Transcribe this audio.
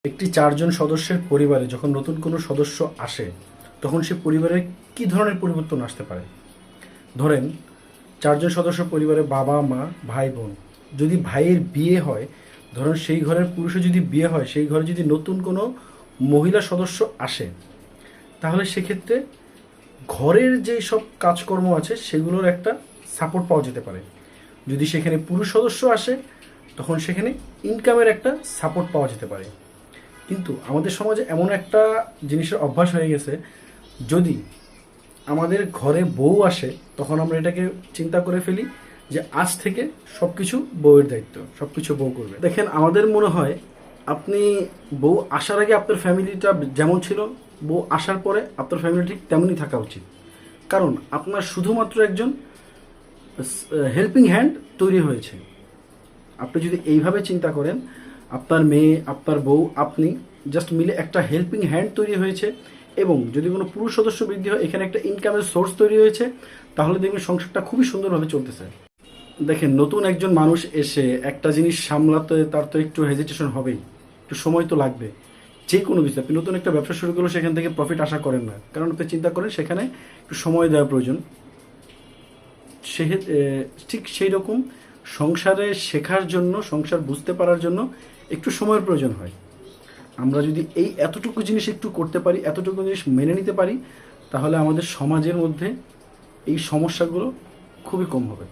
একটি ৪ জন সদস্যের পরিবারে যখন নতুন কোনো সদস্য আসে তখন সে পরিবারে কী ধরনের পরিবর্তন আসতে পারে? ধরেন ৪ জন সদস্য পরিবারে বাবা, মা, ভাই, বোন। যদি ভাইয়ের বিয়ে হয়, ধরুন সেই ঘরের পুরুষের যদি বিয়ে হয়, সেই ঘরে যদি নতুন কোনো মহিলা সদস্য আসে, তাহলে সেক্ষেত্রে ঘরের যেই সব কাজকর্ম আছে সেগুলোর একটা সাপোর্ট পাওয়া যেতে পারে। যদি সেখানে পুরুষ সদস্য আসে, তখন সেখানে ইনকামের একটা সাপোর্ট পাওয়া যেতে পারে। কিন্তু আমাদের সমাজে এমন একটা জিনিসের অভ্যাস হয়ে গেছে, যদি আমাদের ঘরে বউ আসে তখন আমরা এটাকে চিন্তা করে ফেলি যে আজ থেকে সব কিছু বউয়ের দায়িত্ব, সব কিছু বউ করবে। দেখেন, আমাদের মনে হয় আপনি বউ আসার আগে আপনার ফ্যামিলিটা যেমন ছিল, বউ আসার পরে আপনার ফ্যামিলি ঠিক তেমনই থাকা উচিত। কারণ আপনার শুধুমাত্র একজন হেল্পিং হ্যান্ড তৈরি হয়েছে। আপনি যদি এইভাবে চিন্তা করেন, আপনার মেয়ে, আপনার বউ, আপনি জাস্ট মিলে একটা হেল্পিং হ্যান্ড তৈরি হয়েছে, এবং যদি কোনো পুরুষ সদস্য বৃদ্ধি হয়, এখানে একটা ইনকামের সোর্স তৈরি হয়েছে, তাহলে দেখবেন সংসারটা খুবই সুন্দরভাবে চলতেছে। দেখেন, নতুন একজন মানুষ এসে একটা জিনিস সামলাতে তার তো একটু হেজিটেশন হবেই, একটু সময় তো লাগবে। যে কোনো কিছু, আপনি নতুন একটা ব্যবসা শুরু করলে সেখান থেকে প্রফিট আশা করেন না, কারণ আপনি চিন্তা করেন সেখানে একটু সময় দেওয়া প্রয়োজন। সে ঠিক সেই রকম সংসারে শেখার জন্য, সংসার বুঝতে পারার জন্য একটু সময়ের প্রয়োজন হয়। আমরা যদি এই এতটুকু জিনিস একটু করতে পারি, এতটুকু জিনিস মেনে নিতে পারি, তাহলে আমাদের সমাজের মধ্যে এই সমস্যাগুলো খুবই কম হবে।